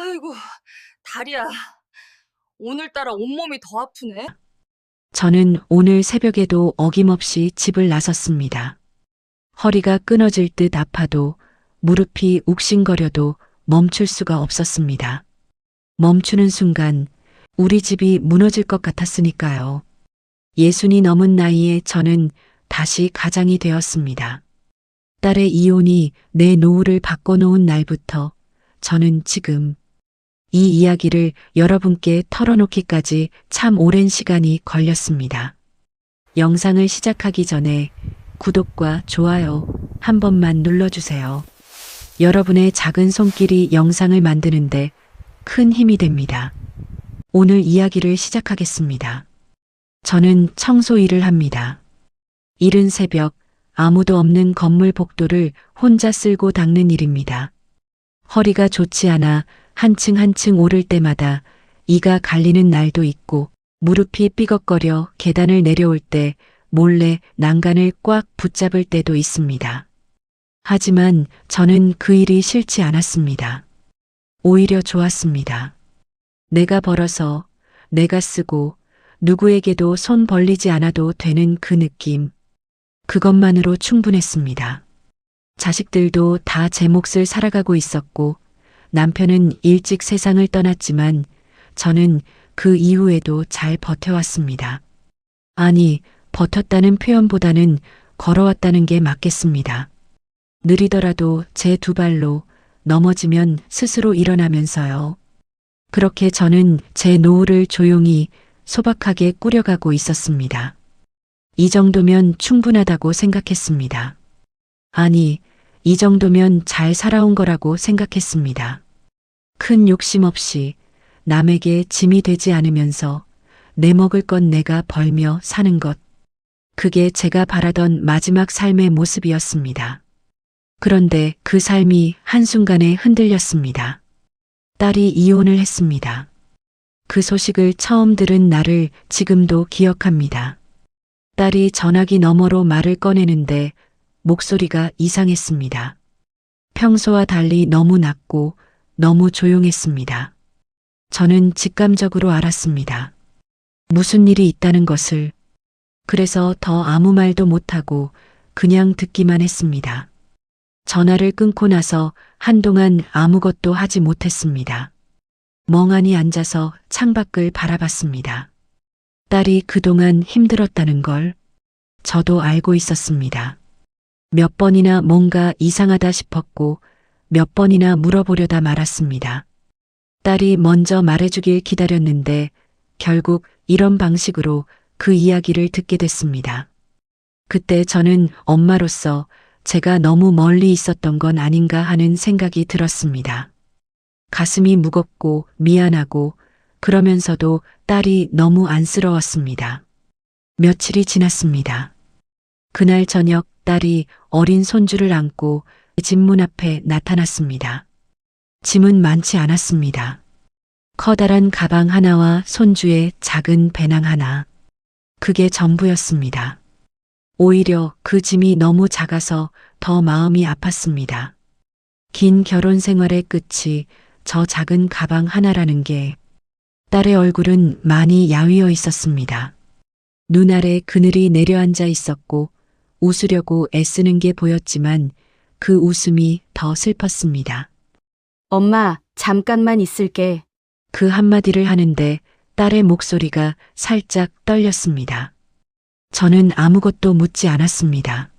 아이고, 다리야. 오늘따라 온몸이 더 아프네. 저는 오늘 새벽에도 어김없이 집을 나섰습니다. 허리가 끊어질 듯 아파도 무릎이 욱신거려도 멈출 수가 없었습니다. 멈추는 순간 우리 집이 무너질 것 같았으니까요. 60이 넘은 나이에 저는 다시 가장이 되었습니다. 딸의 이혼이 내 노후를 바꿔놓은 날부터 저는 지금 이 이야기를 여러분께 털어놓기까지 참 오랜 시간이 걸렸습니다. 영상을 시작하기 전에 구독과 좋아요 한 번만 눌러주세요. 여러분의 작은 손길이 영상을 만드는데 큰 힘이 됩니다. 오늘 이야기를 시작하겠습니다. 저는 청소 일을 합니다. 이른 새벽 아무도 없는 건물 복도를 혼자 쓸고 닦는 일입니다. 허리가 좋지 않아 한층 한층 오를 때마다 이가 갈리는 날도 있고 무릎이 삐걱거려 계단을 내려올 때 몰래 난간을 꽉 붙잡을 때도 있습니다. 하지만 저는 그 일이 싫지 않았습니다. 오히려 좋았습니다. 내가 벌어서 내가 쓰고 누구에게도 손 벌리지 않아도 되는 그 느낌. 그것만으로 충분했습니다. 자식들도 다 제 몫을 살아가고 있었고 남편은 일찍 세상을 떠났지만 저는 그 이후에도 잘 버텨왔습니다. 아니, 버텼다는 표현보다는 걸어왔다는 게 맞겠습니다. 느리더라도 제 두 발로 넘어지면 스스로 일어나면서요. 그렇게 저는 제 노후를 조용히 소박하게 꾸려가고 있었습니다. 이 정도면 충분하다고 생각했습니다. 아니, 이 정도면 잘 살아온 거라고 생각했습니다. 큰 욕심 없이 남에게 짐이 되지 않으면서 내 먹을 건 내가 벌며 사는 것. 그게 제가 바라던 마지막 삶의 모습이었습니다. 그런데 그 삶이 한순간에 흔들렸습니다. 딸이 이혼을 했습니다. 그 소식을 처음 들은 날을 지금도 기억합니다. 딸이 전화기 너머로 말을 꺼내는데 목소리가 이상했습니다. 평소와 달리 너무 낮고 너무 조용했습니다. 저는 직감적으로 알았습니다. 무슨 일이 있다는 것을. 그래서 더 아무 말도 못하고 그냥 듣기만 했습니다. 전화를 끊고 나서 한동안 아무것도 하지 못했습니다. 멍하니 앉아서 창밖을 바라봤습니다. 딸이 그동안 힘들었다는 걸 저도 알고 있었습니다. 몇 번이나 뭔가 이상하다 싶었고 몇 번이나 물어보려다 말았습니다. 딸이 먼저 말해주길 기다렸는데 결국 이런 방식으로 그 이야기를 듣게 됐습니다. 그때 저는 엄마로서 제가 너무 멀리 있었던 건 아닌가 하는 생각이 들었습니다. 가슴이 무겁고 미안하고 그러면서도 딸이 너무 안쓰러웠습니다. 며칠이 지났습니다. 그날 저녁 딸이 어린 손주를 안고 집 문 앞에 나타났습니다. 짐은 많지 않았습니다. 커다란 가방 하나와 손주의 작은 배낭 하나. 그게 전부였습니다. 오히려 그 짐이 너무 작아서 더 마음이 아팠습니다. 긴 결혼 생활의 끝이 저 작은 가방 하나라는 게. 딸의 얼굴은 많이 야위어 있었습니다. 눈 아래 그늘이 내려앉아 있었고 웃으려고 애쓰는 게 보였지만 그 웃음이 더 슬펐습니다. 엄마, 잠깐만 있을게. 그 한마디를 하는데 딸의 목소리가 살짝 떨렸습니다. 저는 아무것도 묻지 않았습니다.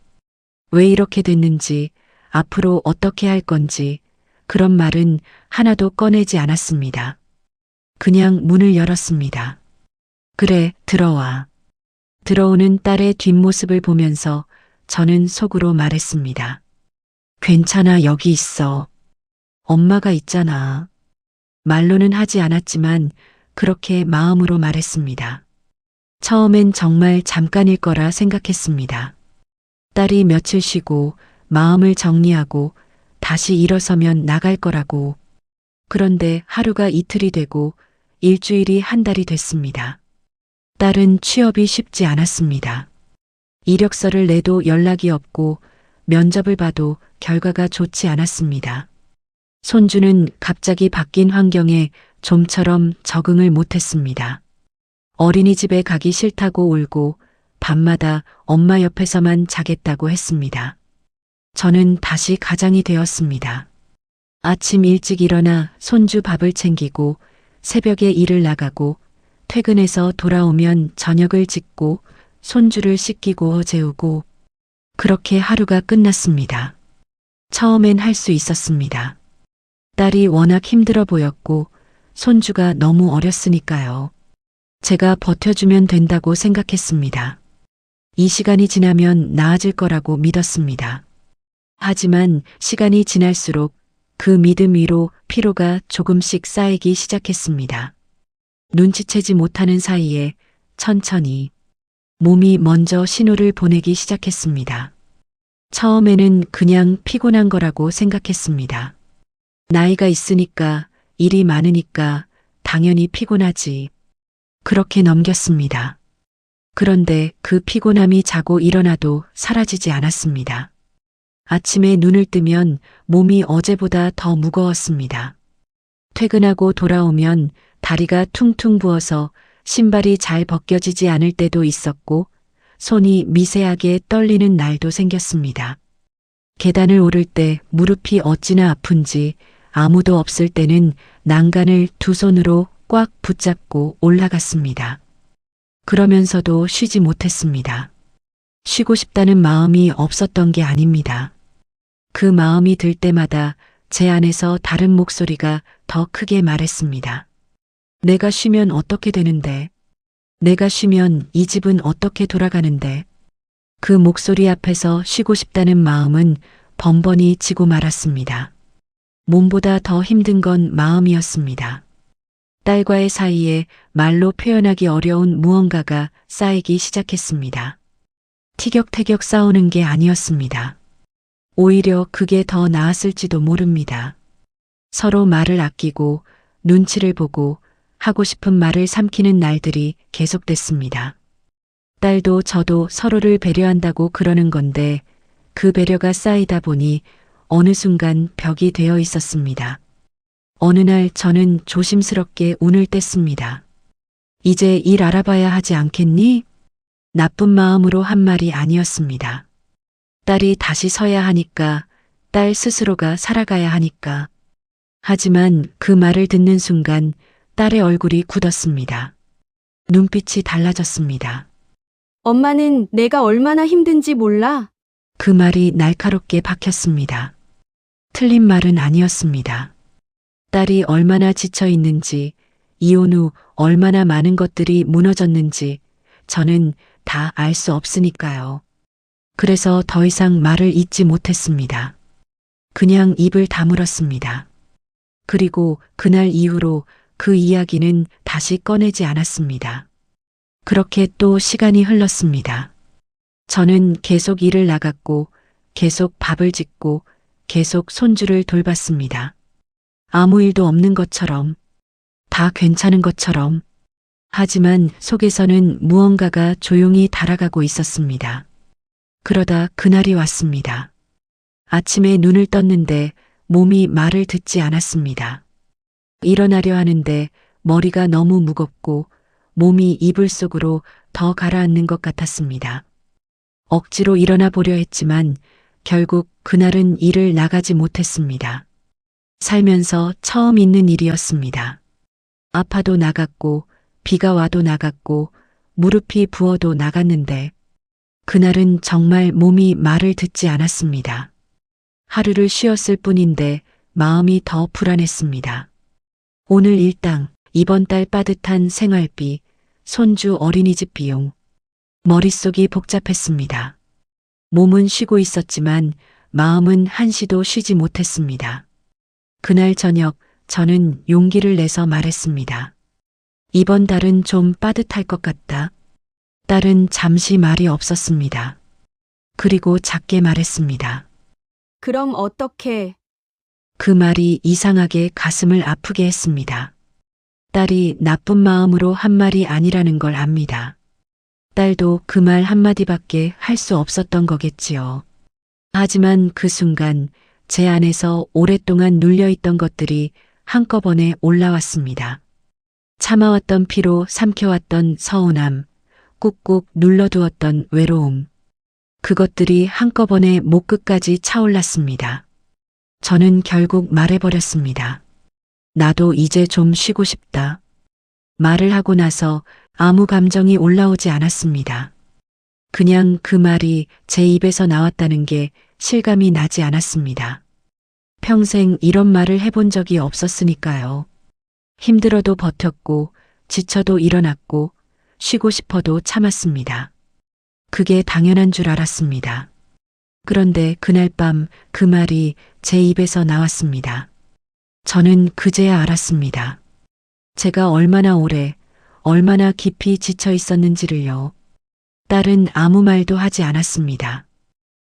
왜 이렇게 됐는지, 앞으로 어떻게 할 건지 그런 말은 하나도 꺼내지 않았습니다. 그냥 문을 열었습니다. 그래, 들어와. 들어오는 딸의 뒷모습을 보면서 저는 속으로 말했습니다. 괜찮아, 여기 있어. 엄마가 있잖아. 말로는 하지 않았지만 그렇게 마음으로 말했습니다. 처음엔 정말 잠깐일 거라 생각했습니다. 딸이 며칠 쉬고 마음을 정리하고 다시 일어서면 나갈 거라고. 그런데 하루가 이틀이 되고 일주일이 한 달이 됐습니다. 딸은 취업이 쉽지 않았습니다. 이력서를 내도 연락이 없고 면접을 봐도 결과가 좋지 않았습니다. 손주는 갑자기 바뀐 환경에 좀처럼 적응을 못했습니다. 어린이집에 가기 싫다고 울고 밤마다 엄마 옆에서만 자겠다고 했습니다. 저는 다시 가장이 되었습니다. 아침 일찍 일어나 손주 밥을 챙기고 새벽에 일을 나가고 퇴근해서 돌아오면 저녁을 짓고 손주를 씻기고 재우고 그렇게 하루가 끝났습니다. 처음엔 할 수 있었습니다. 딸이 워낙 힘들어 보였고 손주가 너무 어렸으니까요. 제가 버텨주면 된다고 생각했습니다. 이 시간이 지나면 나아질 거라고 믿었습니다. 하지만 시간이 지날수록 그 믿음 위로 피로가 조금씩 쌓이기 시작했습니다. 눈치채지 못하는 사이에 천천히 몸이 먼저 신호를 보내기 시작했습니다. 처음에는 그냥 피곤한 거라고 생각했습니다. 나이가 있으니까, 일이 많으니까 당연히 피곤하지. 그렇게 넘겼습니다. 그런데 그 피곤함이 자고 일어나도 사라지지 않았습니다. 아침에 눈을 뜨면 몸이 어제보다 더 무거웠습니다. 퇴근하고 돌아오면 다리가 퉁퉁 부어서 신발이 잘 벗겨지지 않을 때도 있었고 손이 미세하게 떨리는 날도 생겼습니다. 계단을 오를 때 무릎이 어찌나 아픈지 아무도 없을 때는 난간을 두 손으로 꽉 붙잡고 올라갔습니다. 그러면서도 쉬지 못했습니다. 쉬고 싶다는 마음이 없었던 게 아닙니다. 그 마음이 들 때마다 제 안에서 다른 목소리가 더 크게 말했습니다. 내가 쉬면 어떻게 되는데? 내가 쉬면 이 집은 어떻게 돌아가는데? 그 목소리 앞에서 쉬고 싶다는 마음은 번번이 지고 말았습니다. 몸보다 더 힘든 건 마음이었습니다. 딸과의 사이에 말로 표현하기 어려운 무언가가 쌓이기 시작했습니다. 티격태격 싸우는 게 아니었습니다. 오히려 그게 더 나았을지도 모릅니다. 서로 말을 아끼고 눈치를 보고 하고 싶은 말을 삼키는 날들이 계속됐습니다. 딸도 저도 서로를 배려한다고 그러는 건데 그 배려가 쌓이다 보니 어느 순간 벽이 되어 있었습니다. 어느 날 저는 조심스럽게 운을 뗐습니다. 이제 일 알아봐야 하지 않겠니? 나쁜 마음으로 한 말이 아니었습니다. 딸이 다시 서야 하니까, 딸 스스로가 살아가야 하니까. 하지만 그 말을 듣는 순간 딸의 얼굴이 굳었습니다. 눈빛이 달라졌습니다. 엄마는 내가 얼마나 힘든지 몰라? 그 말이 날카롭게 박혔습니다. 틀린 말은 아니었습니다. 딸이 얼마나 지쳐 있는지, 이혼 후 얼마나 많은 것들이 무너졌는지 저는 다 알 수 없으니까요. 그래서 더 이상 말을 잇지 못했습니다. 그냥 입을 다물었습니다. 그리고 그날 이후로 그 이야기는 다시 꺼내지 않았습니다. 그렇게 또 시간이 흘렀습니다. 저는 계속 일을 나갔고, 계속 밥을 짓고, 계속 손주를 돌봤습니다. 아무 일도 없는 것처럼, 다 괜찮은 것처럼. 하지만 속에서는 무언가가 조용히 달아가고 있었습니다. 그러다 그날이 왔습니다. 아침에 눈을 떴는데 몸이 말을 듣지 않았습니다. 일어나려 하는데 머리가 너무 무겁고 몸이 이불 속으로 더 가라앉는 것 같았습니다. 억지로 일어나 보려 했지만 결국 그날은 일을 나가지 못했습니다. 살면서 처음 있는 일이었습니다. 아파도 나갔고 비가 와도 나갔고 무릎이 부어도 나갔는데 그날은 정말 몸이 말을 듣지 않았습니다. 하루를 쉬었을 뿐인데 마음이 더 불안했습니다. 오늘 일당, 이번 달 빠듯한 생활비, 손주 어린이집 비용. 머릿속이 복잡했습니다. 몸은 쉬고 있었지만 마음은 한시도 쉬지 못했습니다. 그날 저녁 저는 용기를 내서 말했습니다. 이번 달은 좀 빠듯할 것 같다. 딸은 잠시 말이 없었습니다. 그리고 작게 말했습니다. 그럼 어떻게? 그 말이 이상하게 가슴을 아프게 했습니다. 딸이 나쁜 마음으로 한 말이 아니라는 걸 압니다. 딸도 그 말 한마디밖에 할 수 없었던 거겠지요. 하지만 그 순간 제 안에서 오랫동안 눌려있던 것들이 한꺼번에 올라왔습니다. 참아왔던 피로 삼켜왔던 서운함, 꾹꾹 눌러두었던 외로움. 그것들이 한꺼번에 목 끝까지 차올랐습니다. 저는 결국 말해버렸습니다. 나도 이제 좀 쉬고 싶다. 말을 하고 나서 아무 감정이 올라오지 않았습니다. 그냥 그 말이 제 입에서 나왔다는 게 실감이 나지 않았습니다. 평생 이런 말을 해본 적이 없었으니까요. 힘들어도 버텼고, 지쳐도 일어났고, 쉬고 싶어도 참았습니다. 그게 당연한 줄 알았습니다. 그런데 그날 밤 그 말이 제 입에서 나왔습니다. 저는 그제야 알았습니다. 제가 얼마나 오래, 얼마나 깊이 지쳐 있었는지를요. 딸은 아무 말도 하지 않았습니다.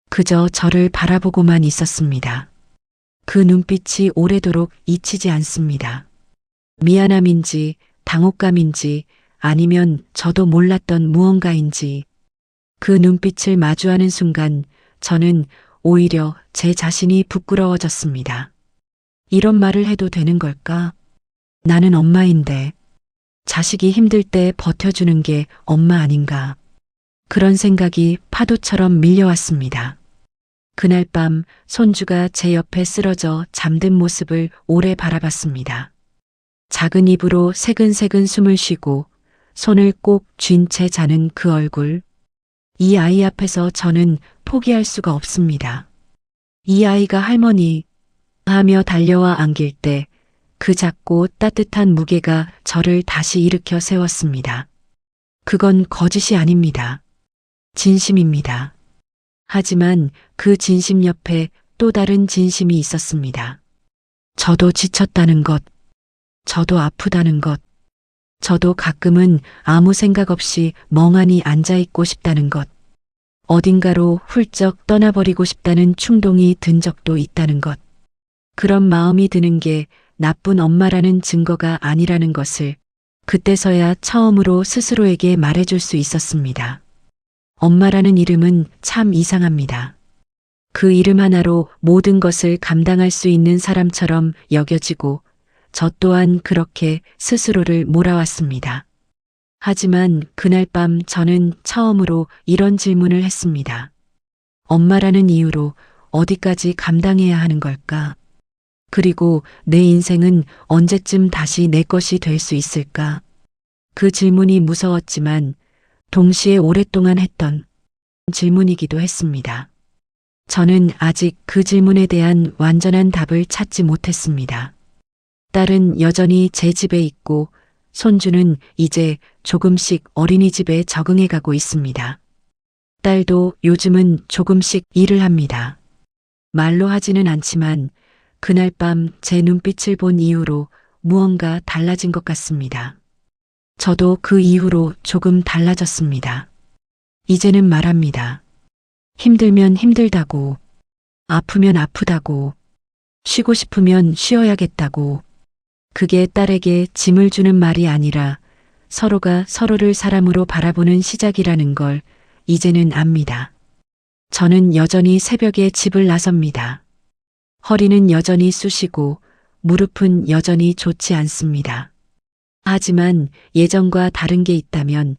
그저 저를 바라보고만 있었습니다. 그 눈빛이 오래도록 잊히지 않습니다. 미안함인지, 당혹감인지, 아니면 저도 몰랐던 무언가인지, 그 눈빛을 마주하는 순간 저는 오히려 제 자신이 부끄러워졌습니다. 이런 말을 해도 되는 걸까? 나는 엄마인데, 자식이 힘들 때 버텨주는 게 엄마 아닌가? 그런 생각이 파도처럼 밀려왔습니다. 그날 밤 손주가 제 옆에 쓰러져 잠든 모습을 오래 바라봤습니다. 작은 입으로 새근새근 숨을 쉬고 손을 꼭 쥔 채 자는 그 얼굴. 이 아이 앞에서 저는 포기할 수가 없습니다. 이 아이가 할머니 하며 달려와 안길 때 그 작고 따뜻한 무게가 저를 다시 일으켜 세웠습니다. 그건 거짓이 아닙니다. 진심입니다. 하지만 그 진심 옆에 또 다른 진심이 있었습니다. 저도 지쳤다는 것, 저도 아프다는 것, 저도 가끔은 아무 생각 없이 멍하니 앉아있고 싶다는 것, 어딘가로 훌쩍 떠나버리고 싶다는 충동이 든 적도 있다는 것. 그런 마음이 드는 게 나쁜 엄마라는 증거가 아니라는 것을 그때서야 처음으로 스스로에게 말해줄 수 있었습니다. 엄마라는 이름은 참 이상합니다. 그 이름 하나로 모든 것을 감당할 수 있는 사람처럼 여겨지고 저 또한 그렇게 스스로를 몰아왔습니다. 하지만 그날 밤 저는 처음으로 이런 질문을 했습니다. 엄마라는 이유로 어디까지 감당해야 하는 걸까? 그리고 내 인생은 언제쯤 다시 내 것이 될 수 있을까? 그 질문이 무서웠지만 동시에 오랫동안 했던 질문이기도 했습니다. 저는 아직 그 질문에 대한 완전한 답을 찾지 못했습니다. 딸은 여전히 제 집에 있고 손주는 이제 조금씩 어린이집에 적응해 가고 있습니다. 딸도 요즘은 조금씩 일을 합니다. 말로 하지는 않지만 그날 밤 제 눈빛을 본 이후로 무언가 달라진 것 같습니다. 저도 그 이후로 조금 달라졌습니다. 이제는 말합니다. 힘들면 힘들다고, 아프면 아프다고, 쉬고 싶으면 쉬어야겠다고. 그게 딸에게 짐을 주는 말이 아니라 서로가 서로를 사람으로 바라보는 시작이라는 걸 이제는 압니다. 저는 여전히 새벽에 집을 나섭니다. 허리는 여전히 쑤시고 무릎은 여전히 좋지 않습니다. 하지만 예전과 다른 게 있다면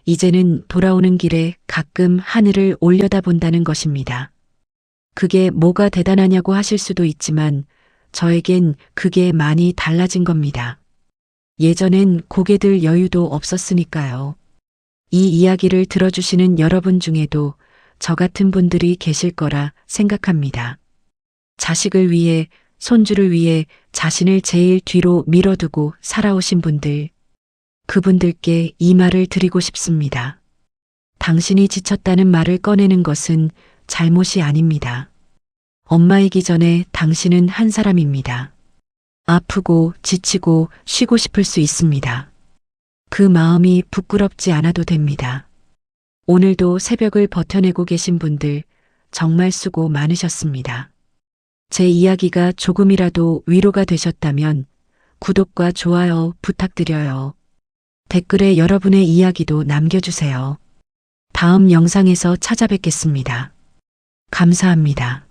이제는 돌아오는 길에 가끔 하늘을 올려다본다는 것입니다. 그게 뭐가 대단하냐고 하실 수도 있지만 저에겐 그게 많이 달라진 겁니다. 예전엔 고개 들 여유도 없었으니까요. 이 이야기를 들어주시는 여러분 중에도 저 같은 분들이 계실 거라 생각합니다. 자식을 위해, 손주를 위해 자신을 제일 뒤로 밀어두고 살아오신 분들, 그분들께 이 말을 드리고 싶습니다. 당신이 지쳤다는 말을 꺼내는 것은 잘못이 아닙니다. 엄마이기 전에 당신은 한 사람입니다. 아프고 지치고 쉬고 싶을 수 있습니다. 그 마음이 부끄럽지 않아도 됩니다. 오늘도 새벽을 버텨내고 계신 분들 정말 수고 많으셨습니다. 제 이야기가 조금이라도 위로가 되셨다면 구독과 좋아요 부탁드려요. 댓글에 여러분의 이야기도 남겨주세요. 다음 영상에서 찾아뵙겠습니다. 감사합니다.